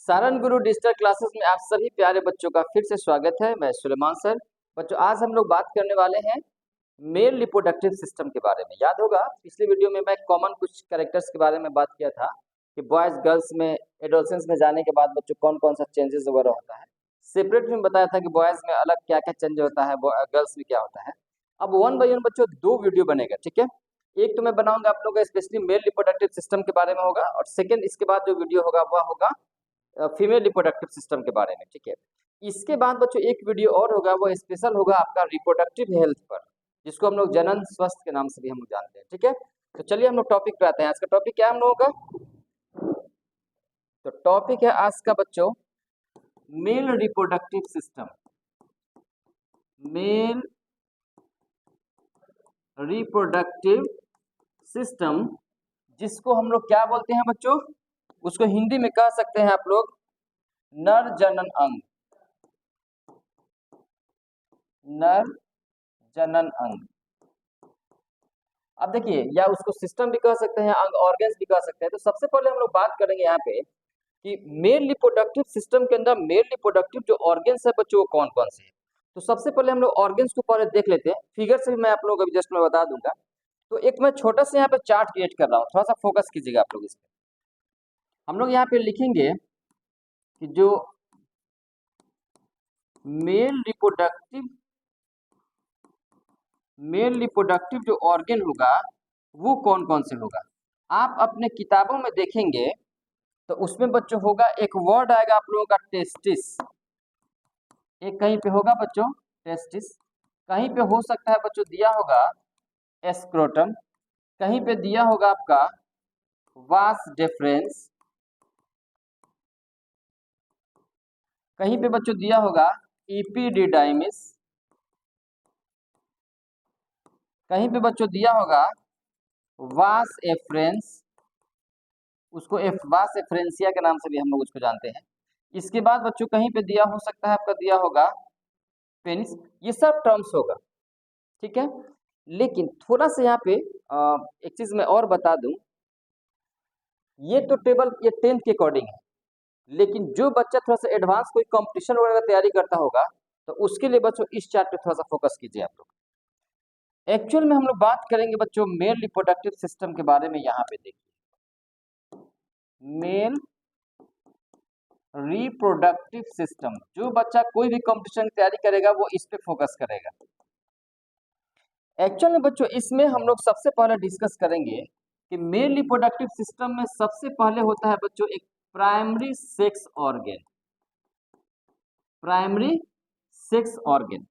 सारण गुरु digital classes में आप सभी प्यारे बच्चों का फिर से स्वागत है। मैं सुलेमान सर। बच्चों, आज हम लोग बात करने वाले हैं मेल रिप्रोडक्टिव सिस्टम के बारे में। याद होगा पिछली वीडियो में मैं कॉमन कुछ कैरेक्टर्स के बारे में बात किया था कि बॉयज गर्ल्स में एडोलसेंस में जाने के बाद बच्चों कौन कौन सा चेंजेस वगैरह होता है। सेपरेट में बताया था कि बॉयज में अलग क्या क्या चेंज होता है, गर्ल्स में क्या होता है। अब वन बाई वन बच्चों दो वीडियो बनेगा, ठीक है। एक तो मैं बनाऊंगा आप लोगों का स्पेशली मेल रिप्रोडक्टिव सिस्टम के बारे में होगा, और सेकंड इसके बाद जो वीडियो होगा वह होगा फीमेल रिप्रोडक्टिव सिस्टम के बारे में, ठीक है। इसके बाद बच्चों एक वीडियो और होगा, वो स्पेशल होगा आपका रिप्रोडक्टिव हेल्थ पर, जिसको हम लोग जनन स्वास्थ्य के नाम से भी हम लोग जानते हैं, ठीक है। तो चलिए हम लोग टॉपिक पे आते हैं। आज का टॉपिक क्या है हम लोगों का? तो टॉपिक है आज का बच्चों male reproductive system. Male reproductive system, जिसको हम लोग क्या बोलते हैं बच्चों? उसको हिंदी में कह सकते हैं आप लोग नर जनन अंग। नर जनन अंग। अब देखिए, या उसको सिस्टम भी कह सकते हैं, अंग ऑर्गन्स भी कह सकते हैं। तो सबसे पहले हम लोग बात करेंगे यहाँ पे कि मेल रिप्रोडक्टिव सिस्टम के अंदर मेल रिप्रोडक्टिव जो ऑर्गन्स है बच्चों वो कौन कौन से हैं। तो सबसे पहले हम लोग ऑर्गन्स को पहले देख लेते हैं। फिगर से भी मैं आप लोगों को जस्ट मैं बता दूंगा। तो एक मैं छोटा सा यहाँ पे चार्ट क्रिएट कर रहा हूँ, थोड़ा सा फोकस कीजिएगा आप लोग इस पे। हम लोग यहाँ पे लिखेंगे कि जो मेल रिप्रोडक्टिव जो ऑर्गन होगा वो कौन कौन से होगा। आप अपने किताबों में देखेंगे तो उसमें बच्चों होगा, एक वर्ड आएगा आप लोगों का टेस्टिस। एक कहीं पे होगा बच्चों टेस्टिस, कहीं पे हो सकता है बच्चों दिया होगा एस्क्रोटम, कहीं पे दिया होगा आपका वास डेफरेंस, कहीं पे बच्चों दिया होगा इपीडिडाइमिस, कहीं पे बच्चों दिया होगा वास एफ्रेंस, उसको वास एफ्रेंसिया के नाम से भी हम लोग उसको जानते हैं। इसके बाद बच्चों कहीं पे दिया हो सकता है आपका दिया होगा पेनिस। ये सब टर्म्स होगा, ठीक है। लेकिन थोड़ा सा यहाँ पे एक चीज मैं और बता दूं, ये तो टेबल ये 10th के अकॉर्डिंग है, लेकिन जो बच्चा थोड़ा सा एडवांस कोई कंपटीशन वगैरह का तैयारी करता होगा तो उसके लिए बच्चों इस चार्ट पे थोड़ा सा फोकस कीजिए आप लोग। एक्चुअल में हम लोग बात करेंगे बच्चों मेल रिप्रोडक्टिव सिस्टम के बारे में। यहाँ पे देखिए मेल रिप्रोडक्टिव सिस्टम, जो बच्चा कोई भी कंपटीशन की तैयारी करेगा वो इस पे फोकस करेगा। एक्चुअल में बच्चों इसमें हम लोग सबसे पहले डिस्कस करेंगे कि मेल रिप्रोडक्टिव सिस्टम में सबसे पहले होता है बच्चों एक primary sex organ. Primary sex organ.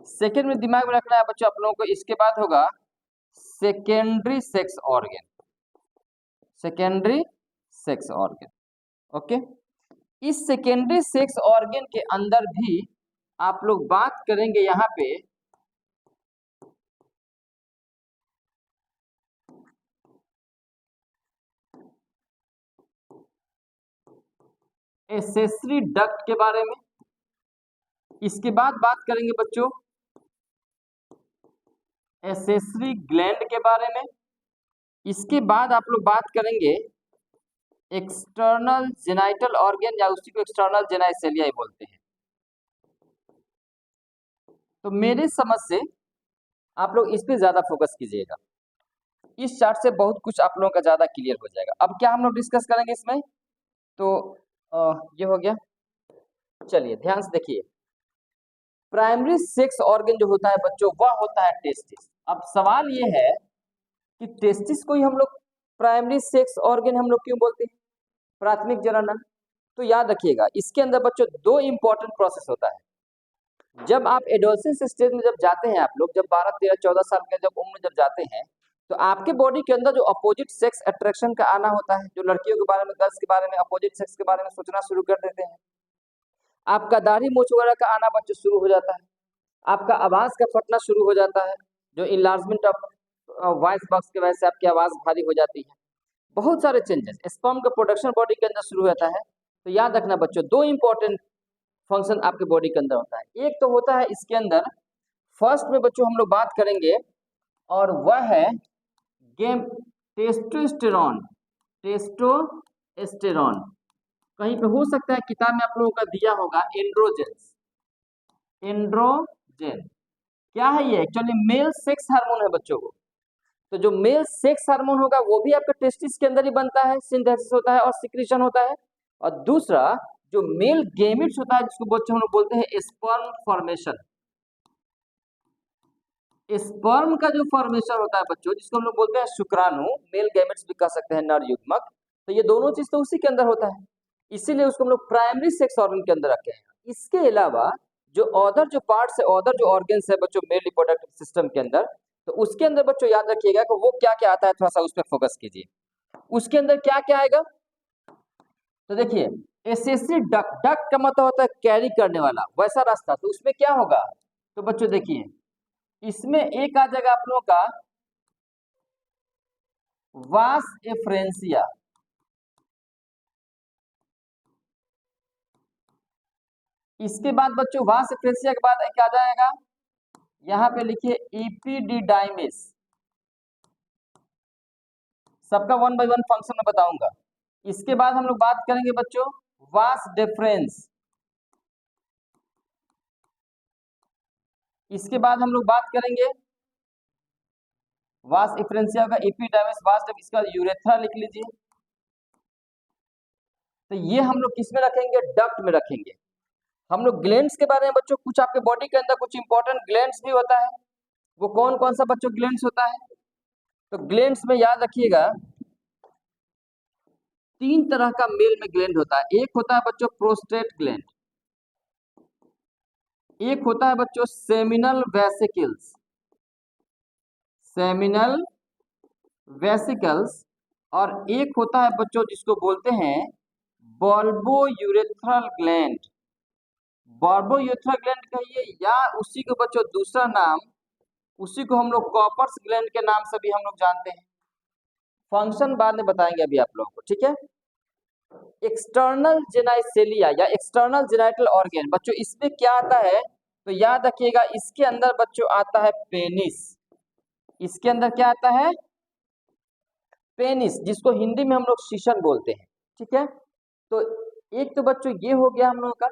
Second में दिमाग में रखना है बच्चों आप लोगों को, इसके बाद होगा secondary sex organ. Secondary sex organ, okay. इस सेकेंडरी सेक्स ऑर्गन के अंदर भी आप लोग बात करेंगे यहाँ पे एसेसरी डक्ट के बारे में। इसके बाद बात करेंगे बच्चों एसेसरी ग्लैंड के बारे में। इसके बाद आप लोग बात करेंगे एक्सटर्नल जेनाइटल ऑर्गन, या उसी को एक्सटर्नल जेनाइसेलिया बोलते हैं। तो मेरे समझ से आप लोग इस पे ज्यादा फोकस कीजिएगा। इस चार्ट से बहुत कुछ आप लोगों का ज्यादा क्लियर हो जाएगा। अब क्या हम लोग डिस्कस करेंगे इसमें, तो ये हो गया। चलिए ध्यान से देखिए, प्राइमरी सेक्स ऑर्गन जो होता है बच्चों वह होता है टेस्टिस। अब सवाल ये है कि टेस्टिस को ही हम लोग प्राइमरी सेक्स ऑर्गन हम लोग क्यों बोलते हैं, प्राथमिक जनन। तो याद रखिएगा इसके अंदर बच्चों दो इंपॉर्टेंट प्रोसेस होता है। जब आप एडोलसेंस स्टेज में जब जाते हैं आप लोग, जब 12, 13, 14 साल के जब उम्र जब जाते हैं, तो आपके बॉडी के अंदर जो अपोजिट सेक्स अट्रैक्शन का आना होता है, जो लड़कियों के बारे में, गर्ल्स के बारे में, अपोजिट सेक्स के बारे में सोचना शुरू कर देते हैं। आपका दाढ़ी मूछ वगैरह का आना बच्चों शुरू हो जाता है। आपका आवाज का फटना शुरू हो जाता है, जो इनलार्जमेंट ऑफ वॉइस बॉक्स की वजह से आपकी आवाज भारी हो जाती है। बहुत सारे चेंजेस, स्पर्म का प्रोडक्शन बॉडी के अंदर शुरू होता है। तो याद रखना बच्चों दो इंपॉर्टेंट फंक्शन आपके बॉडी के अंदर होता है। एक तो होता है इसके अंदर फर्स्ट में बच्चों हम लोग बात करेंगे, और वह है गेम टेस्टोस्टेरॉन। टेस्टोस्टेरॉन कहीं पे हो सकता है किताब में आप लोगों का दिया होगा एंड्रोजेंस। एंड्रोजेन क्या है? ये एक्चुअली मेल सेक्स हार्मोन है बच्चों को। तो जो मेल सेक्स हार्मोन होगा वो भी आपके टेस्टिस के अंदर ही बनता है, सिंथेसिस होता है और सिक्रीशन होता है। और दूसरा जो मेल गेमिट्स होता है जिसको बच्चों हम लोग बोलते हैं स्पर्म फॉर्मेशन। स्पर्म का जो फॉर्मेशन होता है बच्चों, जिसको हम लोग बोलते हैं शुक्राणु, मेल गैमेट्स भी कह सकते हैं, नर युग्मक, तो ये दोनों चीज तो उसी के अंदर होता है, इसीलिए उसको हम लोग प्राइमरी सेक्स ऑर्गन के अंदर रखे हैं। इसके अलावा जो अदर जो पार्ट्स है, अदर जो ऑर्गन्स है बच्चों मेल रिप्रोडक्टिव सिस्टम के अंदर, तो उसके अंदर बच्चों याद रखिएगा कि वो क्या क्या आता है, थोड़ा सा उस पर फोकस कीजिए। उसके अंदर क्या क्या आएगा? तो देखिए एसेसरी डक्ट, डक्ट का मतलब होता है कैरी करने वाला वैसा रास्ता, तो उसमें क्या होगा? तो बच्चों देखिए इसमें एक आ जाएगा आप लोगों का वास एफ्रेंसिया। इसके बाद बच्चों वास एफ्रेंसिया के बाद एक आ जाएगा, यहां पे लिखिए इपीडिडाइमिस। सबका वन बाय वन फंक्शन में बताऊंगा। इसके बाद हम लोग बात करेंगे बच्चों वास डिफरेंस। इसके बाद हम लोग बात करेंगे वास इफ्रेंसिया का इपीडाइमिस वास, इसका यूरेथ्रा लिख लीजिए। तो ये हम लोग किस में रखेंगे? डक्ट में रखेंगे। हम लोग ग्लैंड्स के बारे में बच्चों, कुछ आपके बॉडी के अंदर कुछ इंपॉर्टेंट ग्लैंड्स भी होता है, वो कौन कौन सा बच्चों ग्लैंड्स होता है? तो ग्लैंड्स में याद रखिएगा तीन तरह का मेल में ग्लैंड होता है। एक होता है बच्चों प्रोस्टेट ग्लैंड, एक होता है बच्चों सेमिनल वेसिकल्स, सेमिनल वेसिकल्स, और एक होता है बच्चों जिसको बोलते हैं bulbo urethral gland. Bulbo urethral gland कहिए या उसी को बच्चों दूसरा नाम, उसी को हम लोग कॉपर्स ग्लैंड के नाम से भी हम लोग जानते हैं। फंक्शन बाद में बताएंगे अभी आप लोगों को, ठीक है। एक्सटर्नल जेनाइसेलिया या एक्सटर्नल जेनाइटल ऑर्गन बच्चों, इसमें क्या आता है? तो याद रखिएगा इसके अंदर बच्चों आता है पेनिस। इसके अंदर क्या आता है? पेनिस, जिसको हिंदी में हम लोग शीशन बोलते हैं, ठीक है। तो एक तो बच्चों ये हो गया हम लोगों का।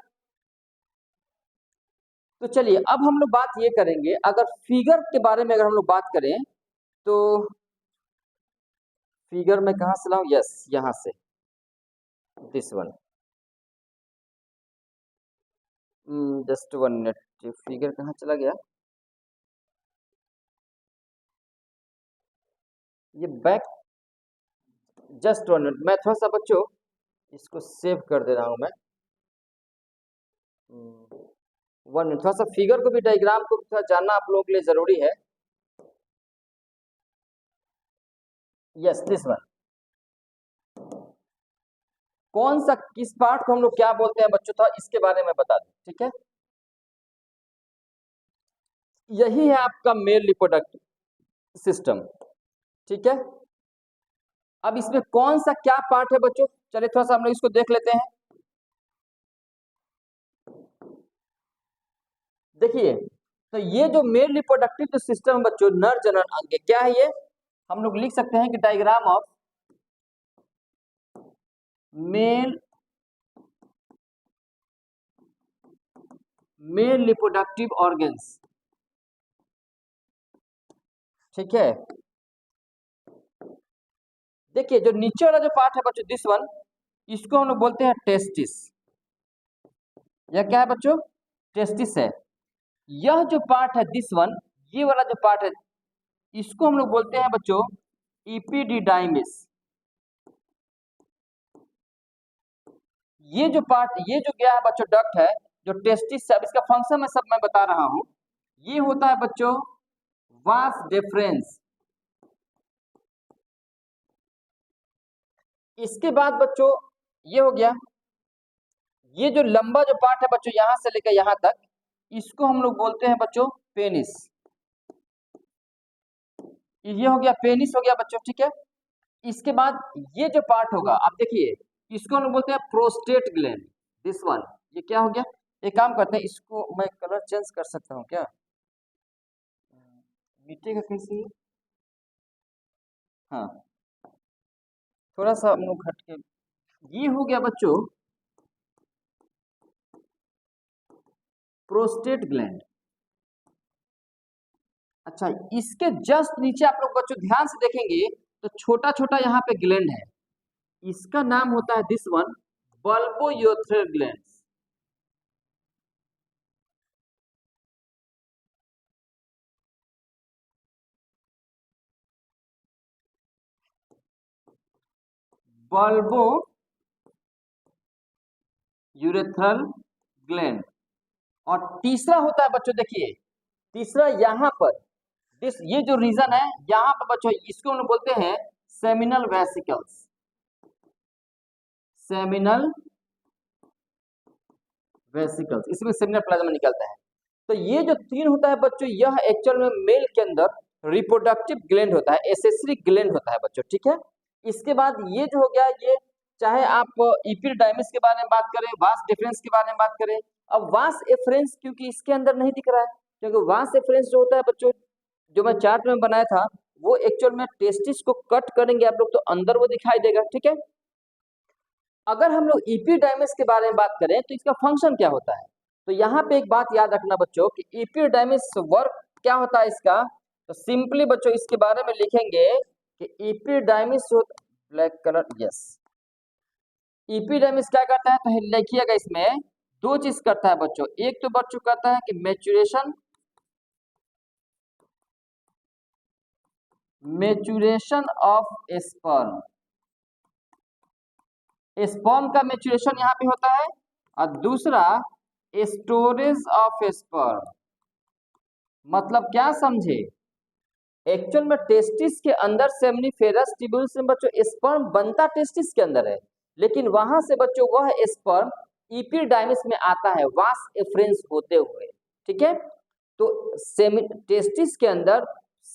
तो चलिए अब हम लोग बात ये करेंगे, अगर फिगर के बारे में अगर हम लोग बात करें तो फिगर में कहां से लाऊं? यस, यहां से, this one. Just 1 minute, figure कहाँ चला गया? ये बैक, जस्ट 1 मिनट, मैं थोड़ा सा बच्चों इसको सेव कर दे रहा हूं मैं। 1 मिनट, थोड़ा सा फिगर को भी, डायग्राम को भी थोड़ा जानना आप लोगों के लिए जरूरी है। Yes, this one. कौन सा, किस पार्ट को हम लोग क्या बोलते हैं बच्चों, था इसके बारे में बता दूं, ठीक है। यही है आपका मेल रिप्रोडक्टिव सिस्टम, ठीक है। अब इसमें कौन सा क्या पार्ट है बच्चों, चलिए थोड़ा सा हम लोग इसको देख लेते हैं। देखिए तो ये जो मेल रिप्रोडक्टिव जो सिस्टम है बच्चों, नर जनन अंग, क्या है ये? हम लोग लिख सकते हैं कि diagram of male male reproductive organs, ठीक है। देखिए जो नीचे वाला जो पार्ट है बच्चों, दिस वन, इसको हम लोग बोलते हैं टेस्टिस। यह क्या है बच्चों? टेस्टिस है। यह जो पार्ट है दिस वन, ये वाला जो पार्ट है, इसको हम लोग बोलते हैं बच्चों इपीडिडाइमिस। ये जो पार्ट, ये जो गया है बच्चों डक्ट है, जो टेस्टिस है, अब इसका फंक्शन मैं सब मैं बता रहा हूं। ये होता है बच्चों वास डिफरेंस। इसके बाद बच्चों ये हो गया, ये जो लंबा जो पार्ट है बच्चों यहां से लेकर यहां तक, इसको हम लोग बोलते हैं बच्चों पेनिस। ये हो गया पेनिस, हो गया बच्चों, ठीक है। इसके बाद ये जो पार्ट होगा, आप देखिए इसको हम लोग बोलते हैं प्रोस्टेट ग्लैंड, दिस वन। ये क्या हो गया? एक काम करते हैं, इसको मैं कलर चेंज कर सकता हूँ क्या? मिट्टी का कैसे? हाँ, थोड़ा सा हम लोग हट के, ये हो गया बच्चों प्रोस्टेट ग्लैंड। अच्छा, इसके जस्ट नीचे आप लोग बच्चों ध्यान से देखेंगे तो छोटा छोटा यहाँ पे ग्लैंड है, इसका नाम होता है this one bulbourethral gland. Bulbo urethral gland. और तीसरा होता है बच्चों, देखिए तीसरा यहाँ पर ये जो रीजन है यहाँ पर बच्चों, इसको हम लोग बोलते हैं सेमिनल वेसिकल्स। सेमिनल वेसिकल्स, इसमें सेमिनल प्लाज्मा निकलता है। तो ये जो तीन होता है बच्चों, यह एक्चुअल में मेल के अंदर रिप्रोडक्टिव ग्लैंड होता है, एसेसरी ग्लैंड होता है बच्चों, ठीक है। इसके बाद ये जो हो गया, ये चाहे आप इपिडाइमिस के बारे में बात करें, वास डिफरेंस के बारे में बात करें। अब वास एफरेंस क्योंकि इसके अंदर नहीं दिख रहा है, क्योंकि वास एफरेंस जो होता है बच्चों, जो मैं चार्ट में बनाया था, वो एक्चुअल में टेस्टिस को कट करेंगे आप लोग तो अंदर वो दिखाई देगा, ठीक है। अगर हम लोग इपिडाइमिस के बारे में बात करें तो इसका फंक्शन क्या होता है, तो यहाँ पे एक बात याद रखना बच्चों कि इपिडाइमिस वर्क क्या होता है इसका। तो सिंपली बच्चों इसके बारे में लिखेंगे कि इपिडाइमिस जो ब्लैक कलर, यस, इपिडाइमिस क्या करता है, तो लिखिएगा इसमें दो चीज करता है बच्चों। एक तो बच्चों करता है कि मैच्यूरेशन ऑफ स्पर्म, स्पर्म का मैच्यूरेशन यहाँ पे होता है, और दूसरा स्टोरेज ऑफ स्पर्म। मतलब क्या समझे, एक्चुअल में टेस्टिस के अंदर सेमनीफेरस ट्यूब्यूल्स में बच्चों स्पर्म बनता टेस्टिस के अंदर है, लेकिन वहां से बच्चों वह स्पर्म इपिडाइमिस में आता है वास एफरेंस होते हुए, ठीक है। तो टेस्टिस के अंदर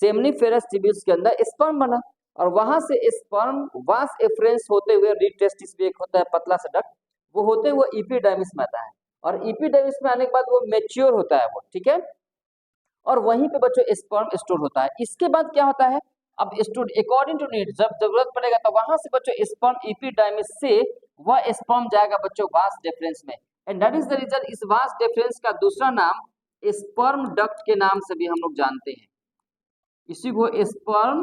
सेमनीफेरस ट्यूब्यूल्स के अंदर स्पर्म बना, और वहां से स्पर्म वास एफरेंस होते हुए रीड टेस्टिस भी एक होता है पतला सा डक्ट, वो होते हुए इपिडाइमिस में आता है, और इपिडाइमिस में आने के बाद वो मैच्योर होता है वो, ठीक है। और वहीं पे बच्चों स्पर्म स्टोर होता है। इसके बाद क्या होता है, अब स्टोर अकॉर्डिंग टू नीड, जब जरूरत पड़ेगा तो वहां से बच्चों स्पर्म इपिडाइमिस से वह स्पर्म जाएगा बच्चों वास डिफरेंस में, and that is the reason इस वास डिफरेंस का दूसरा नाम स्पर्म डक्ट के नाम से भी हम लोग जानते हैं। इसी को स्पर्म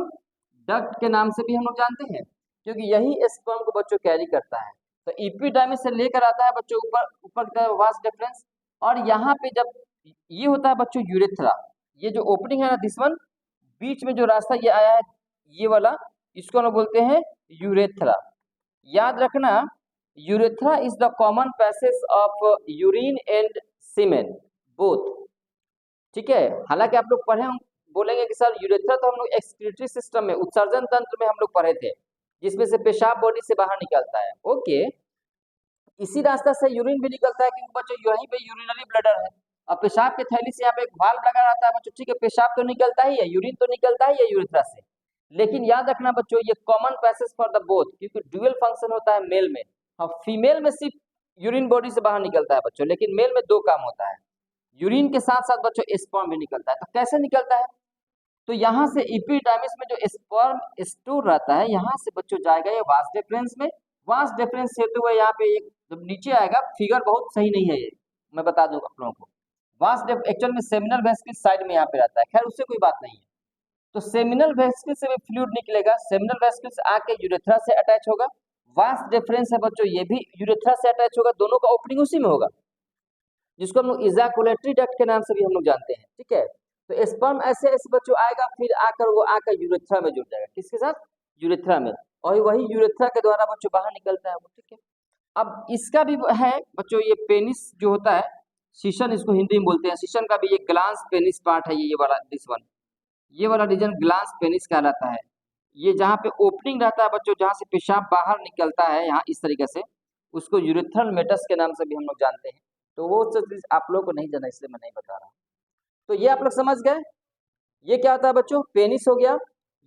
डक्ट के नाम से भी हम लोग जानते हैं, क्योंकि यही स्पर्म को बच्चों कैरी करता है। तो इपिडाइमिस से लेकर आता है बच्चों ऊपर ऊपर का वास डिफरेंस, और यहाँ पे जब ये होता है बच्चों यूरेथ्रा, ये जो ओपनिंग है ना दिस वन, बीच में जो रास्ता ये आया है ये वाला, इसको हम बोलते हैं यूरेथ्रा। याद रखना, urethra is the common passage of urine and semen both, ठीक है। हालांकि आप लोग पढ़े बोलेंगे कि सर यूरेथ्रा तो हम लोग एक्सक्रीटरी सिस्टम में, उत्सर्जन तंत्र में हम लोग पढ़े थे, जिसमें से पेशाब बॉडी से बाहर निकलता है, ओके। इसी रास्ता से यूरिन भी निकलता है, क्योंकि बच्चों यहीं पे यूरिनरी ब्लडर है, और पेशाब के थैली से यहाँ पे एक वाल्व लगा रहता है बच्चों, ठीक है। पेशाब तो निकलता ही है, यूरिन तो निकलता ही है यूरेथ्रा से, लेकिन याद रखना बच्चों ये common passage for the both, क्योंकि ड्यूअल फंक्शन होता है मेल में। हाँ, फीमेल में सिर्फ यूरिन बॉडी से बाहर निकलता है बच्चों, लेकिन मेल में दो काम होता है, यूरिन के साथ साथ बच्चों स्पर्म भी निकलता है। तो कैसे निकलता है, तो यहाँ से इपिडाइमिस में जो स्पर्म स्टोर रहता है, यहाँ से बच्चों जाएगा ये वास डिफरेंस में, वास डिफरेंस से तो यहाँ पे एक जब नीचे आएगा, फिगर बहुत सही नहीं है ये, मैं बता दूं आप लोगों को। वास एक्चुअल में सेमिनल वेसिकल साइड में यहाँ पे रहता है, खैर उससे कोई बात नहीं है। तो सेमिनल वेसिकल से भी फ्लूइड निकलेगा, सेमिनल वेसिकल से आके यूरेथ्रा से अटैच होगा, वास डिफरेंस है बच्चों ये भी यूरेथ्रा से अटैच होगा, दोनों का ओपनिंग उसी में होगा, जिसको हम लोग इजाकुलेटरी डक्ट के नाम से भी हम लोग जानते हैं, ठीक है। तो स्पर्म ऐसे ऐसे बच्चों आएगा, फिर आकर वो आकर यूरेथ्रा में जुड़ जाएगा, किसके साथ, यूरेथ्रा में, और वही यूरेथ्रा के द्वारा बच्चों बाहर निकलता है वो, ठीक है। अब इसका भी है बच्चों ये पेनिस जो होता है, सीशन इसको हिंदी में बोलते हैं, सीशन का भी ये ग्लांस पेनिस पार्ट है, ये वाला दिस वन, ये वाला रीजन ग्लांस पेनिस कहलाता है। ये जहाँ पे ओपनिंग रहता है बच्चों, जहाँ से पेशाब बाहर निकलता है यहाँ इस तरीके से, उसको यूरेथ्रल मेटस के नाम से भी हम लोग जानते हैं। तो वो सब चीज आप लोगों को नहीं जाना, इसलिए मैं नहीं बता रहा। तो ये आप लोग समझ गए, ये क्या होता है बच्चों, पेनिस हो गया,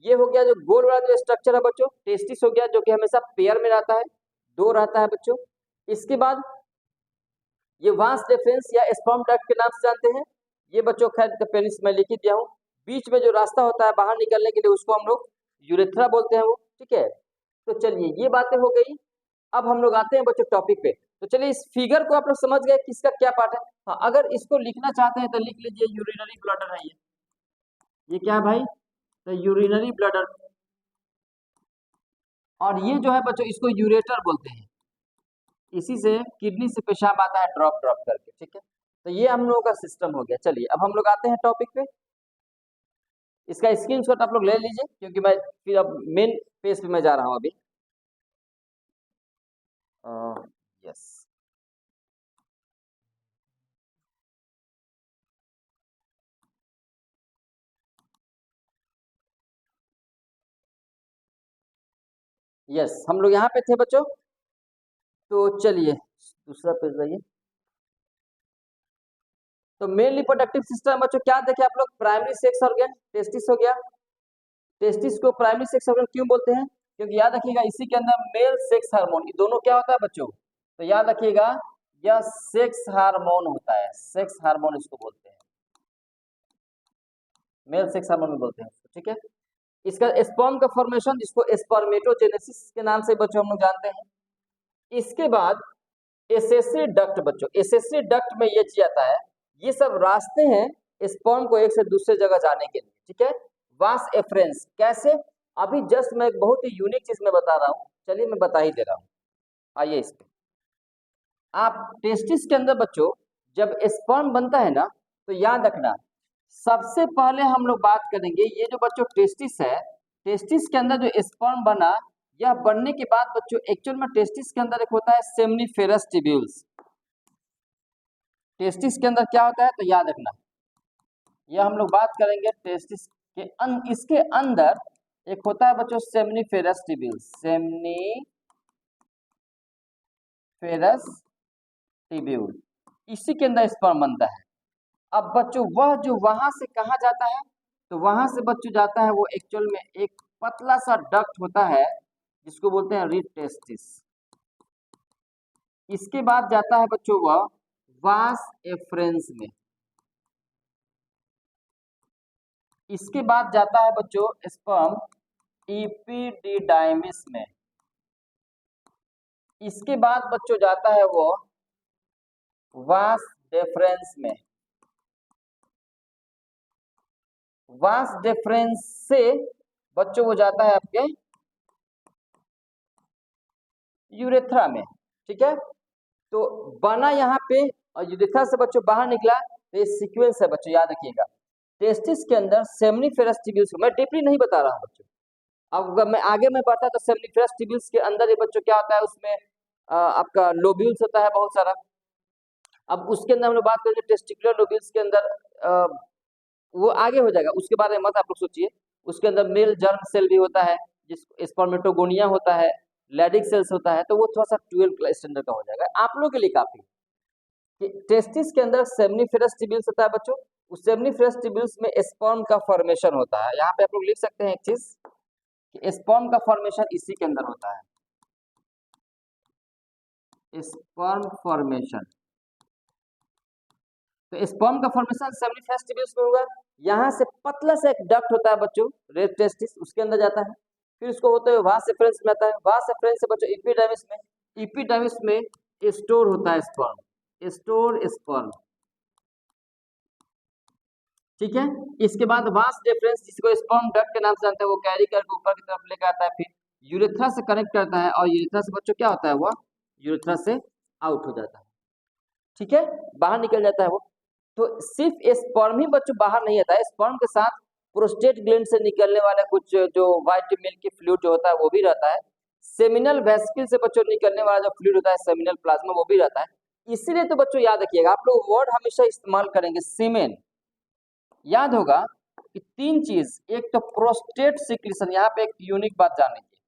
ये हो गया जो गोल वाला जो स्ट्रक्चर है बच्चों, टेस्टिस हो गया जो कि हमेशा पेयर में रहता है, दो रहता है बच्चों। इसके बाद ये वास डिफरेंस या स्पर्म डक्ट के नाम से जानते हैं, ये बच्चों खैर पेनिस में लिख ही दिया हूँ। बीच में जो रास्ता होता है बाहर निकलने के लिए, उसको हम लोग यूरेथ्रा बोलते हैं वो, ठीक है। तो चलिए ये बातें हो गई, अब हम लोग आते हैं बच्चों टॉपिक पे। तो चलिए इस फिगर को आप लोग समझ गए किसका क्या पार्ट है। हाँ, अगर इसको लिखना चाहते हैं तो लिख लीजिए, यूरिनरी ब्लडर है ये क्या है भाई, तो यूरिनरी ब्लडर। और ये जो है बच्चों इसको यूरेटर बोलते हैं, इसी से किडनी से पेशाब आता है ड्रॉप ड्रॉप करके, ठीक है। तो ये हम लोगों का सिस्टम हो गया। चलिए अब हम लोग आते हैं टॉपिक पे, इसका स्क्रीनशॉट आप लोग ले लीजिए क्योंकि मैं फिर अब मेन पेज पे मैं जा रहा हूँ अभी। यस, यस हम लोग यहाँ पे थे बच्चों। तो चलिए दूसरा पेज लाइए। तो मेन रिप्रोडक्टिव सिस्टम बच्चों क्या देखे आप लोग, प्राइमरी सेक्स ऑर्गन टेस्टिस हो गया। टेस्टिस को प्राइमरी सेक्स ऑर्गन क्यों बोलते हैं, क्योंकि याद रखिएगा इसी के अंदर मेल सेक्स हार्मोन, ये दोनों क्या होता है बच्चों, तो याद रखिएगा यह सेक्स हार्मोन होता है, सेक्स हार्मोन इसको बोलते हैं, मेल सेक्स हार्मोन में बोलते हैं इसको, ठीक है। इसका स्पर्म का फॉर्मेशन जिसको स्पर्मेटोजेनेसिस के नाम से बच्चों हम लोग जानते हैं। इसके बाद एसेसरी डक्ट बच्चों, एसेसरी डक्ट में ये चीज आता है, ये सब रास्ते हैं स्पर्म को एक से दूसरे जगह जाने के लिए, ठीक है। वास एफरेंस कैसे, अभी जस्ट मैं एक बहुत ही यूनिक चीज में बता रहा हूँ, चलिए मैं बता ही दे रहा हूँ। आइए इस पे, आप टेस्टिस के अंदर बच्चों जब स्पर्म बनता है ना, तो याद रखना सबसे पहले हम लोग बात करेंगे ये जो बच्चों टेस्टिस है, टेस्टिस के अंदर जो स्पर्म बना, यह बनने के बाद बच्चों एक्चुअल में टेस्टिस के अंदर एक होता है सेमनीफेरस ट्यूब्यूल्स। टेस्टिस के अंदर क्या होता है तो याद रखना, यह हम लोग बात करेंगे टेस्टिस के इसके अंदर एक होता है बच्चों सेमनीफेरस ट्यूब्यूल्स, सेमनीफेरस ट्यूब्यूल, इसी के अंदर स्पर्म बनता है। अब बच्चों वह जो वहां से कहा जाता है, तो वहां से बच्चों जाता है वो एक्चुअल में एक पतला सा डक्ट होता है जिसको बोलते हैं रीड टेस्टिस। इसके बाद जाता है बच्चों वह वास एफरेंस में, इसके बाद जाता है बच्चों स्पर्म इपिडिडाइमिस में, इसके बाद बच्चों जाता है वो वास डेफरेंस में, वास डेफरेंस से बच्चों वो जाता है आपके यूरेथ्रा में, ठीक है। तो बना यहाँ पे और यूरेथ्रा से बच्चों बाहर निकला, तो ये सीक्वेंस है बच्चों, याद रखिएगा। टेस्टिस के अंदर सेमनीफेरस ट्यूब्यूल्स, मैं डीपली नहीं बता रहा हूँ बच्चों, अब अगर मैं आगे में बढ़ता तो सेमनीफेरस ट्यूब्यूल्स के अंदर ये बच्चों क्या होता है, उसमें आपका लोब्यूल्स होता है बहुत सारा। अब उसके अंदर हम लोग बात करेंगे टेस्टिकुलर लोब्यूल्स के अंदर, वो आगे हो जाएगा, उसके बारे में मत आप लोग सोचिए। उसके अंदर मेल जर्म सेल भी होता है, जिसको स्पर्मेटोगोनिया होता है, लैडिक सेल्स होता है, तो वो थोड़ा सा 12 स्टैंडर्ड का हो जाएगा आप लोगों के लिए काफी। कि टेस्टिस के अंदर सेमनीफेरस ट्यूब्यूल्स होता है बच्चों, उस सेमनीफेरस ट्यूब्यूल्स में स्पर्म का फॉर्मेशन होता है। यहाँ पे आप लोग लिख सकते हैं एक चीज कि स्पर्म का फॉर्मेशन इसी के अंदर होता है, स्पर्म फॉर्मेशन। तो स्पर्म का फॉर्मेशन सेमनीफेरस ट्यूब्यूल्स में होगा। यहाँ से पतला सा एक डक्ट होता है बच्चों रेड टेस्टिस, उसके अंदर जाता है, फिर उसको होते हुए वास एफरेंस में आता है, वास एफरेंस से बच्चों इपिडाइमिस में, इपिडाइमिस में स्टोर होता है स्पर्म, स्टोर स्पर्म, ठीक है। इसके बाद वास डिफरेंस जिसको स्पर्म डक्ट के नाम से जानते हैं, वो कैरी करके ऊपर की तरफ लेकर आता है, फिर यूरेथ्रा से कनेक्ट करता है, और यूरेथ्रा से बच्चों क्या होता है, वो यूरेथ्रा से आउट हो जाता है, ठीक है, बाहर निकल जाता है वो। तो सिर्फ स्पर्म ही बच्चों बाहर नहीं आता है, स्पर्म के साथ प्रोस्टेट ग्लैंड से निकलने वाला कुछ जो व्हाइट मिल्की फ्लूइड जो होता है वो भी रहता है, सेमिनल वेसिकल से बच्चों निकलने वाला जो फ्लूइड होता है सेमिनल प्लाज्मा वो भी रहता है। इसीलिए तो बच्चों याद रखिएगा, आप लोग वर्ड हमेशा इस्तेमाल करेंगे सीमेन, याद होगा कि 3 चीज, एक तो प्रोस्टेट सिक्रीशन, यहाँ पे एक यूनिक बात जान लीजिए,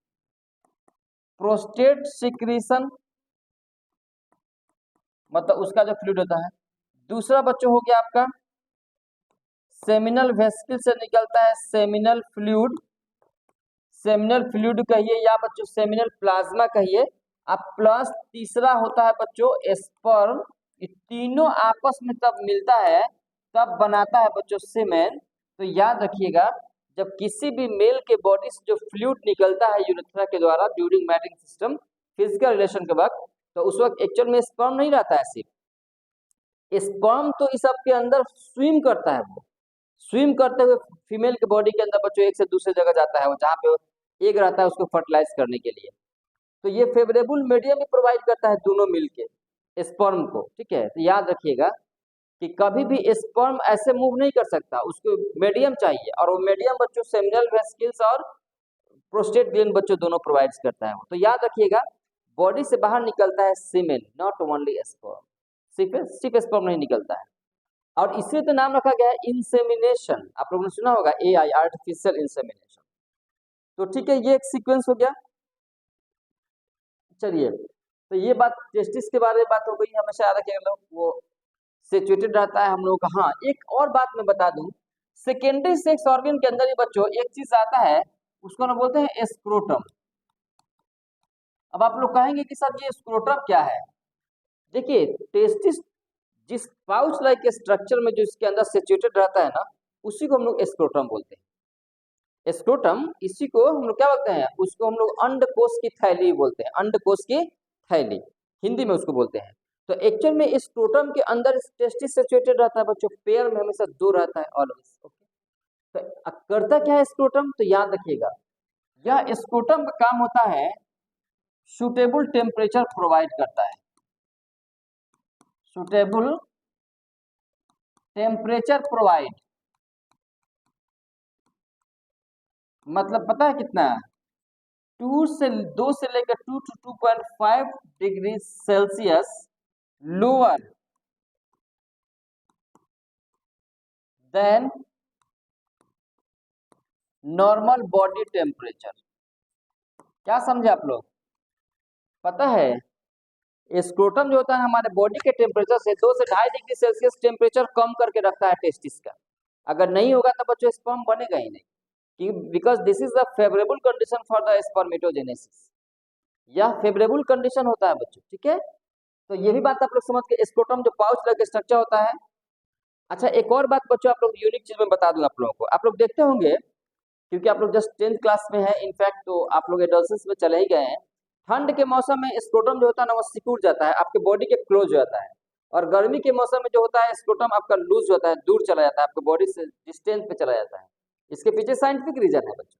प्रोस्टेट सिक्रीशन मतलब उसका जो फ्लूइड होता है। दूसरा बच्चों हो गया आपका सेमिनल वेसिकल से निकलता है सेमिनल फ्लूइड, सेमिनल फ्लूइड कहिए या बच्चों सेमिनल प्लाज्मा कहिए, अब प्लस तीसरा होता है बच्चों स्पर्म। ये तीनों आपस में तब मिलता है तब बनाता है बच्चों सीमेन। तो याद रखिएगा जब किसी भी मेल के बॉडी से जो फ्लूइड निकलता है यूरेथ्रा के द्वारा during mating system physical relation के वक्त, तो उस वक्त एक्चुअल में स्पर्म नहीं रहता है, सिर्फ स्पर्म तो इस सबके अंदर स्विम करता है, वो स्विम करते हुए फीमेल के बॉडी के अंदर बच्चों एक से दूसरे जगह जाता है, वो जहाँ पे एग रहता है उसको फर्टिलाइज करने के लिए। तो ये फेवरेबल मीडियम भी प्रोवाइड करता है दोनों मिलके स्पर्म को, ठीक है। तो याद रखिएगा कि कभी भी स्पर्म ऐसे मूव नहीं कर सकता, उसको मीडियम चाहिए, और वो मीडियम बच्चों सेमिनल वेसिकल्स और प्रोस्टेट ग्लैंड बच्चों दोनों प्रोवाइड करता है। तो याद रखिएगा बॉडी से बाहर निकलता है सीमेन, नॉट ओनली स्पर्म, सिर्फ स्पर्म नहीं निकलता है। और इसे तो नाम रखा गया है इंसेमिनेशन, आप लोगों ने सुना होगा AI, आर्टिफिशियल इंसेमिनेशन। तो ठीक है, ये एक सीक्वेंस हो गया। चलिए, तो ये बात टेस्टिस के बारे में बात हो गई। हमेशा याद रखिएगा लोग वो सिचुएटेड रहता है हम लोगों का। हाँ, एक और बात मैं बता दूं, सेकेंडरी सेक्स ऑर्गन के अंदर ही बच्चों एक चीज आता है, उसको ना बोलते हैं स्क्रोटम। अब आप लोग कहेंगे कि सर ये स्क्रोटम क्या है? देखिए, टेस्टिस जिस पाउच लाइक स्ट्रक्चर में जो इसके अंदर सिचुएटेड रहता है ना, उसी को हम लोग स्क्रोटम बोलते हैं। स्क्रोटम, इसी को हम लोग क्या बोलते हैं, उसको हम लोग अंडकोश की थैली बोलते हैं, अंडकोश की थैली हिंदी में उसको बोलते हैं। तो एक्चुअल में इस स्क्रोटम के अंदर टेस्टिस सिचुएटेड रहता है बच्चों, पेयर में हमेशा 2 रहता है ऑलवेज, ओके। तो करता क्या है स्क्रोटम, तो याद रखिएगा यह स्क्रोटम का काम होता है सूटेबल टेम्परेचर प्रोवाइड करता है, सूटेबल टेम्परेचर प्रोवाइड, मतलब पता है कितना है, 2 से लेकर 2 to 2.5 degree Celsius lower than normal body temperature. क्या समझे आप लोग? पता है स्क्रोटम जो होता है हमारे बॉडी के टेम्परेचर से 2 से 2.5 डिग्री सेल्सियस टेम्परेचर कम करके रखता है टेस्टिस का। अगर नहीं होगा तो बच्चों स्पर्म बनेगा ही नहीं, because this is the favourable condition for the spermatogenesis. यह फेवरेबल कंडीशन होता है बच्चों, ठीक है। तो ये भी बात आप लोग समझ के, स्क्रोटम जो पाउच लाइक स्ट्रक्चर होता है। अच्छा, एक और बात बच्चों आप लोग यूनिक चीज में बता दूं आप लोगों को, आप लोग देखते होंगे क्योंकि आप लोग जस्ट 10th क्लास में है, इनफैक्ट तो आप लोग एडोलसेंस में चले ही गए हैं। ठंड के मौसम में स्क्रोटम जो होता है ना वो सिकुड़ जाता है, आपके बॉडी के क्लोज हो जाता है, और गर्मी के मौसम में जो होता है स्क्रोटम आपका लूज होता है, दूर चला जाता है, आपके बॉडी से डिस्टेंस पे चला जाता है। इसके पीछे साइंटिफिक रीजन है बच्चों।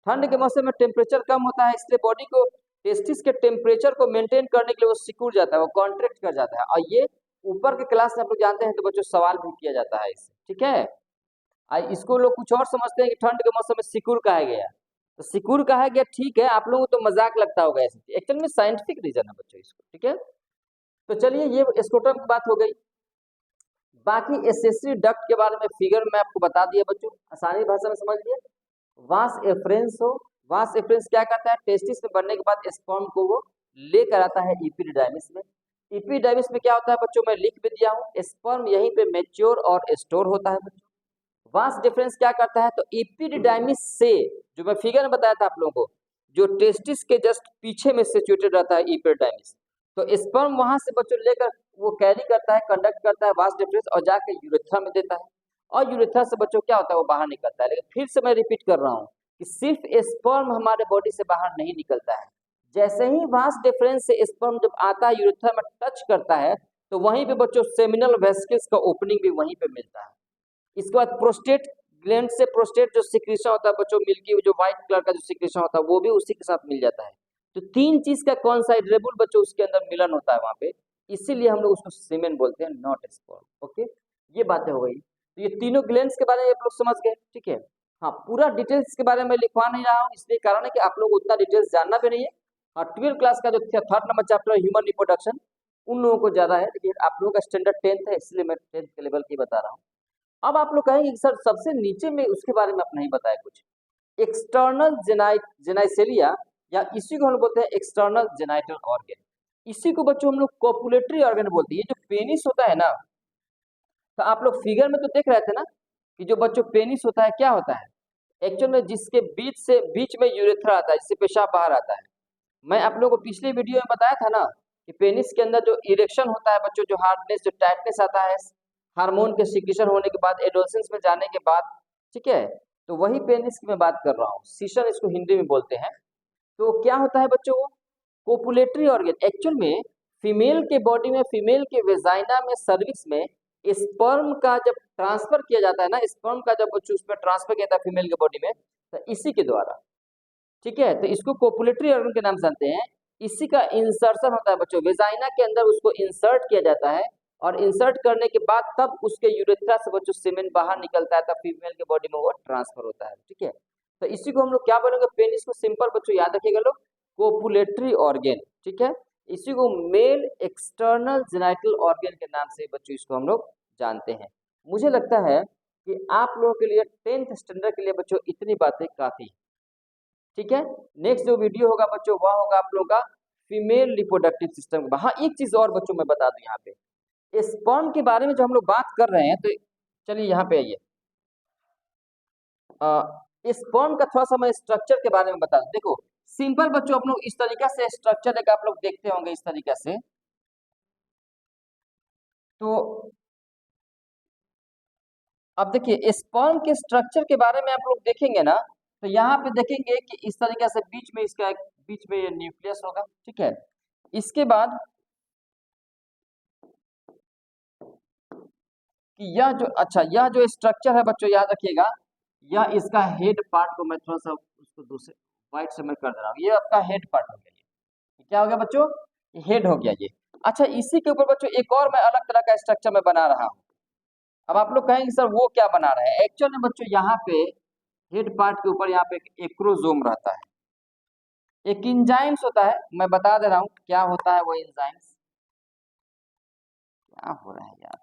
ठंड के मौसम में टेम्परेचर कम होता है, इसलिए बॉडी को टेस्टिस के टेम्परेचर को मेंटेन करने के लिए वो सिकुड़ जाता है, वो कॉन्ट्रैक्ट कर जाता है। और ये ऊपर के क्लास में आप लोग जानते हैं तो बच्चों सवाल भी किया जाता है इससे, ठीक है। इसको लोग कुछ और समझते हैं कि ठंड के मौसम में सिकुड़ कहा गया, तो सिकुड़ कहा गया ठीक है, आप लोगों को तो मजाक लगता होगा ऐसे, एक्चुअल में साइंटिफिक रीजन है बच्चों इसको, ठीक है। तो चलिए, ये स्क्रोटम की बात हो गई। बाकी एसेसरी डक्ट के बारे में फिगर में आपको बता दिया बच्चों, आसानी भाषा में समझ लिए। वास एफ्रेंस हो, वास एफ्रेंस क्या करता है, टेस्टिस में बनने के बाद स्पर्म को वो लेकर आता है इपिडिडाइमिस में। इपिडिडाइमिस में क्या होता है बच्चों, मैं लिख भी दिया हूँ, स्पर्म यहीं पे मैच्योर और स्टोर होता है बच्चों। वास डिफरेंस क्या करता है, तो इपिडिडाइमिस से, जो मैं फिगर में बताया था आप लोगों को, जो टेस्टिस के जस्ट पीछे में सिचुएटेड रहता है इपिडिडाइमिस, तो स्पर्म वहां से बच्चों लेकर वो कैरी करता है, कंडक्ट करता है वास डिफरेंस, और जाकर यूरेथ्रा में देता है, और यूरेथ्रा से बच्चों क्या होता है वो बाहर निकलता है। लेकिन फिर से मैं रिपीट कर रहा हूँ कि सिर्फ स्पर्म हमारे बॉडी से बाहर नहीं निकलता है, जैसे ही वास डिफरेंस से स्पर्म जब आता है यूरेथ्रा में टच करता है, तो वहीं पे बच्चों सेमिनल वेसिकल्स का ओपनिंग भी वहीं पे मिलता है। इसके बाद प्रोस्टेट ग्लैंड से प्रोस्टेट जो सिक्रीशन होता है बच्चों, मिल्की जो व्हाइट कलर का जो सिक्रीशन होता है वो भी उसी के साथ मिल जाता है। तो 3 चीज का कॉन्साइडरेबल बच्चों उसके अंदर मिलन होता है वहां पे, इसीलिए हम लोग उसको सीमेन बोलते हैं, नॉट स्पर्म, ओके। ये बातें हो गई। तो ये तीनों ग्लैंड्स के बारे में आप लोग समझ गए, ठीक है। हाँ, पूरा डिटेल्स के बारे में लिखवा नहीं रहा हूँ, इसलिए कारण है कि आप लोग उतना डिटेल्स जानना भी नहीं है। हाँ, 12 क्लास का जो 3rd नंबर चैप्टर है ह्यूमन रिप्रोडक्शन, उन लोगों को ज्यादा है, लेकिन आप लोगों का स्टैंडर्ड 10th है, इसलिए मैं 10th के लेवल की बता रहा हूँ। अब आप लोग कहेंगे सर सबसे नीचे में उसके बारे में आप नहीं बताया कुछ, एक्सटर्नल जेनाइसेलिया, या इसी को हम लोग बोलते हैं एक्सटर्नल जेनाइटल ऑर्गन। इसी को बच्चों हम लोग कोपुलेटरी ऑर्गन बोलते हैं। ये जो पेनिस होता है ना, तो आप लोग फिगर में तो देख रहे थे ना कि जो बच्चों पेनिस होता है क्या होता है, एक्चुअल में जिसके बीच में यूरेथ्रा आता है, जिससे पेशाब बाहर आता है। मैं आप लोगों को पिछले वीडियो में बताया था ना कि पेनिस के अंदर जो इरेक्शन होता है बच्चों, जो हार्डनेस, जो टाइटनेस आता है हार्मोन के सिक्रीशन होने के बाद, एडोलसेंस में जाने के बाद, ठीक है। तो वही पेनिस की मैं बात कर रहा हूँ, सीशन इसको हिंदी में बोलते हैं। तो क्या होता है बच्चों, कोपुलेटरी ऑर्गन एक्चुअल में फीमेल के बॉडी में, फीमेल के वेजाइना में, सर्विक्स में स्पर्म का जब ट्रांसफर किया जाता है ना, स्पर्म का जब बच्चों उसमें ट्रांसफर किया जाता है फीमेल के बॉडी में, तो इसी के द्वारा, ठीक है, तो इसको कोपुलेटरी ऑर्गन के नाम से जानते हैं। इसी का इंसर्शन होता है बच्चों, वेजाइना के अंदर उसको इंसर्ट किया जाता है, और इंसर्ट करने के बाद तब उसके यूरेथ्रा से बच्चों सीमेन बाहर निकलता है, तब फीमेल के बॉडी में वो ट्रांसफर होता है, ठीक है। तो इसी को हम लोग क्या बोलेंगे, पेनिस को सिंपल बच्चों याद रखिएगा लोग, कोपुलेटरी ऑर्गन, ठीक है। इसी को मेल एक्सटर्नल जेनाइटल ऑर्गन के नाम से बच्चों इसको हम लोग जानते हैं। मुझे लगता है कि आप लोगों के लिए 10th स्टैंडर्ड के लिए बच्चों इतनी बातें काफी, ठीक है। नेक्स्ट जो वीडियो होगा बच्चों वह होगा आप लोगों का फीमेल रिप्रोडक्टिव सिस्टम। हाँ, एक चीज और बच्चों मैं बता दूं, यहाँ पे स्पर्म के बारे में जो हम लोग बात कर रहे हैं, तो चलिए यहाँ पे आइए, स्पर्म का थोड़ा सा मैं स्ट्रक्चर के बारे में बता दूं। देखो सिंपल बच्चों, आप लोग इस तरीके से स्ट्रक्चर एक आप लोग देखते होंगे इस तरीके से, तो अब देखिए स्पर्म के स्ट्रक्चर के बारे में आप लोग देखेंगे ना, तो यहाँ पे देखेंगे कि इस तरीके से बीच में इसका बीच में ये न्यूक्लियस होगा, ठीक है। इसके बाद कि यह जो, अच्छा यह जो स्ट्रक्चर है बच्चों याद रखिएगा, यह इसका हेड पार्ट को मैं थोड़ा सा उसको दूसरे व्हाइट से मैं कर दे रहा हूँ, ये आपका हेड पार्ट हो गया, ये क्या हो गया बच्चों, हेड हो गया ये। अच्छा इसी के ऊपर बच्चों एक और मैं अलग तरह का स्ट्रक्चर मैं बना रहा हूँ। अब आप लोग कहेंगे सर वो क्या बना रहे हैं, एक्चुअल में बच्चों यहाँ पे हेड पार्ट के ऊपर यहाँ पे एक एक्रोजोम रहता है, एक इंजाइम्स होता है, मैं बता दे रहा हूँ क्या होता है वो इंजाइम्स। क्या हो रहा है यार,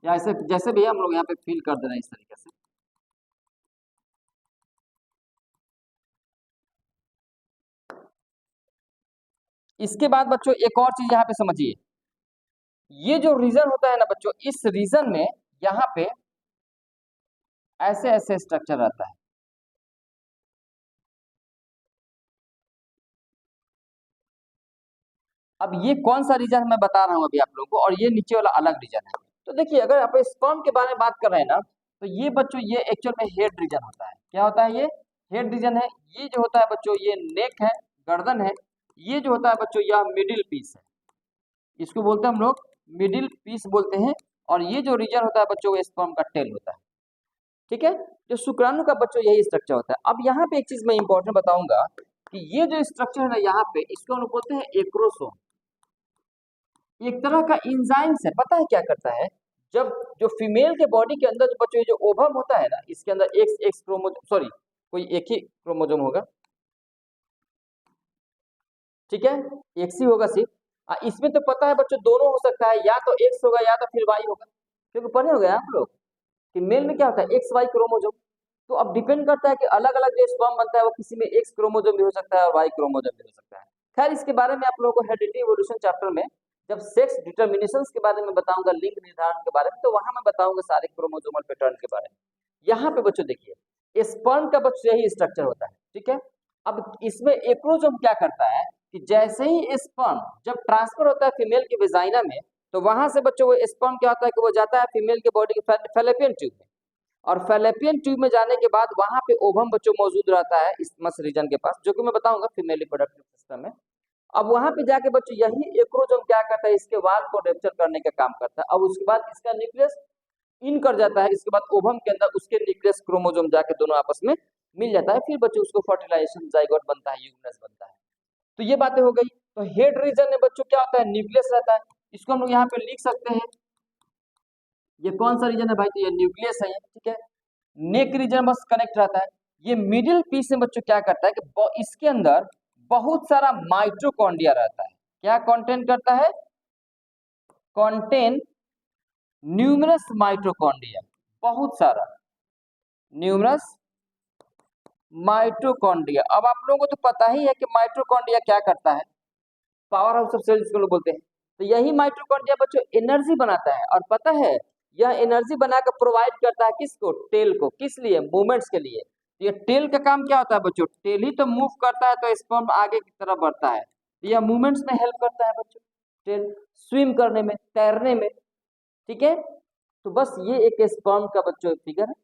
या ऐसे जैसे भी हम लोग यहाँ पे फील कर दे रहे हैं इस तरीके से। इसके बाद बच्चों एक और चीज यहाँ पे समझिए, ये जो रीजन होता है ना बच्चों, इस रीजन में यहाँ पे ऐसे ऐसे स्ट्रक्चर रहता है। अब ये कौन सा रीजन मैं बता रहा हूँ अभी आप लोगों को, और ये नीचे वाला अलग रीजन है। तो देखिए अगर आप स्पर्म के बारे में बात कर रहे हैं ना, तो ये बच्चों ये एक्चुअल में हेड रीजन होता है। क्या होता है, ये हेड रीजन है। ये जो होता है बच्चों ये नेक है, गर्दन है। ये जो होता है बच्चों यह मिडिल पीस है, इसको बोलते हैं हम लोग मिडिल पीस बोलते हैं। और ये जो रीजन होता है बच्चों वो स्पर्म का टेल होता है, ठीक है। जो शुक्राणु का बच्चों यही स्ट्रक्चर होता है। अब यहाँ पे एक चीज मैं इंपॉर्टेंट बताऊंगा कि ये जो स्ट्रक्चर है ना यहाँ पे, इसको हम लोग बोलते हैं एक्रोसोम। एक तरह का इंजाइम्स है, पता है क्या करता है, जब जो फीमेल के बॉडी के अंदर जो बच्चों ये जो ओवम होता है ना, इसके अंदर एक्स एक्स क्रोमोजोम, सॉरी कोई एक ही क्रोमोजोम होगा, ठीक है, एक्स ही होगा सिर्फ। इसमें तो पता है बच्चों दोनों हो सकता है, या तो एक्स होगा या तो फिर वाई होगा, क्योंकि पढ़े हो गए आप लोग कि मेल में क्या होता है एक्स वाई क्रोमोजोम। तो अब डिपेंड करता है कि अलग अलग जो स्पर्म बनता है वो किसी में एक्स क्रोमोजोम भी हो सकता है और वाई क्रोमोजोम भी हो सकता है। खैर इसके बारे में आप लोगों को हेरिडिटी इवोल्यूशन चैप्टर में जब सेक्स डिटर्मिनेशंस के बारे में बताऊंगा, लिंग निर्धारण के बारे में, तो वहां मैं बताऊंगा सारे क्रोमोजोमल पैटर्न के बारे में। यहाँ पे बच्चों देखिए स्पर्म का बच्चों यही स्ट्रक्चर होता है, ठीक है। अब इसमें एक्रोजोम क्या करता है कि जैसे ही स्पर्म जब ट्रांसफर होता है फीमेल के वेजाइना में, तो वहां से बच्चों वो स्पर्म क्या होता है कि वो जाता है फीमेल के बॉडी के फैलोपियन ट्यूब में, और फैलोपियन ट्यूब में जाने के बाद वहां पे ओवम बच्चों मौजूद रहता है इस्मस रीजन के पास, जो कि मैं बताऊंगा फीमेल रिप्रोडक्टिव सिस्टम में। अब वहां पे जाके बच्चों यही एक्रोजोम क्या करता है, इसके वाल को रेप्चर करने का काम करता है। अब उसके बाद इसका न्यूक्लियस इन कर जाता है, इसके बाद ओवम के अंदर उसके न्यूक्लियस क्रोमोजोम जाके दोनों आपस में मिल जाता है, फिर बच्चों उसको फर्टिलाइजेशन जाइगोट बनता है, यूग्नस बनता है। तो ये बातें हो गई। तो हेड रीजन में बच्चों क्या होता है, न्यूक्लियस रहता है, इसको हम लोग यहाँ पे लिख सकते हैं। ये कौन सा रीजन है भाई, तो ये न्यूक्लियस है, ठीक है। नेक रीजन बस कनेक्ट रहता है। ये मिडिल पीस में बच्चों क्या करता है कि इसके अंदर बहुत सारा माइटोकॉन्ड्रिया रहता है। क्या कंटेंट करता है, कंटेन न्यूमरस माइटोकॉन्ड्रिया, बहुत सारा न्यूमरस माइटोकॉन्ड्रिया। अब आप लोगों को तो पता ही है कि माइटोकॉन्ड्रिया क्या करता है, पावर हाउस ऑफ सेल्स को लोग बोलते हैं। तो यही माइटोकॉन्ड्रिया बच्चों एनर्जी बनाता है, और पता है यह एनर्जी बनाकर प्रोवाइड करता है किसको, टेल को। किस लिए, मूवमेंट्स के लिए। तो ये टेल का काम क्या होता है बच्चों, टेल ही तो मूव करता है तो स्पर्म आगे की तरफ बढ़ता है, तो यह मूवमेंट्स में हेल्प करता है बच्चों, टेल स्विम करने में, तैरने में, ठीक है। तो बस ये एक स्पर्म का बच्चों फिगर है,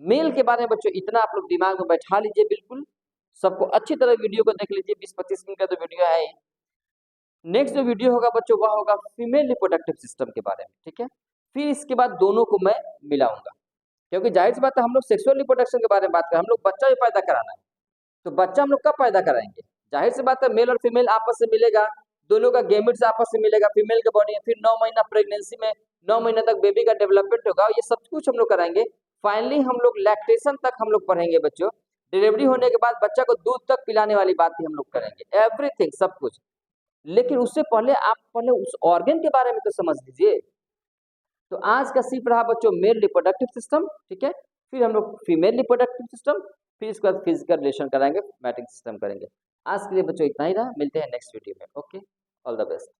मेल के बारे में बच्चों इतना आप लोग दिमाग में बैठा लीजिए, बिल्कुल सबको अच्छी तरह वीडियो को देख लीजिए, 20-25 मिनट का तो वीडियो है ही। नेक्स्ट जो वीडियो होगा बच्चों वह होगा फीमेल रिप्रोडक्टिव सिस्टम के बारे में, ठीक है। फिर इसके बाद दोनों को मैं मिलाऊंगा, क्योंकि जाहिर सी बात है हम लोग सेक्सुअल रिप्रोडक्शन के बारे में बात करें, हम लोग बच्चा भी पैदा कराना है, तो बच्चा हम लोग कब पैदा कराएंगे? जाहिर सी बात है मेल और फीमेल आपस से मिलेगा, दोनों का गेमिट्स आपस से मिलेगा, फीमेल के बॉडी में, फिर 9 महीना प्रेगनेंसी में 9 महीने तक बेबी का डेवलपमेंट होगा, ये सब कुछ हम लोग कराएंगे। फाइनली हम लोग लैक्टेशन तक हम लोग पढ़ेंगे बच्चों, डिलीवरी होने के बाद बच्चा को दूध तक पिलाने वाली बात भी हम लोग करेंगे, एवरीथिंग सब कुछ। लेकिन उससे पहले आप पहले उस ऑर्गन के बारे में तो समझ लीजिए। तो आज का सिर्फ रहा बच्चों मेल रिप्रोडक्टिव सिस्टम, ठीक है, फिर हम लोग फीमेल रिप्रोडक्टिव सिस्टम, फिर इसके बाद फिजिकल रिलेशन कराएंगे, मैटिंग सिस्टम करेंगे। आज के लिए बच्चों इतना ही रहा, मिलते हैं नेक्स्ट वीडियो में। Okay, all the best.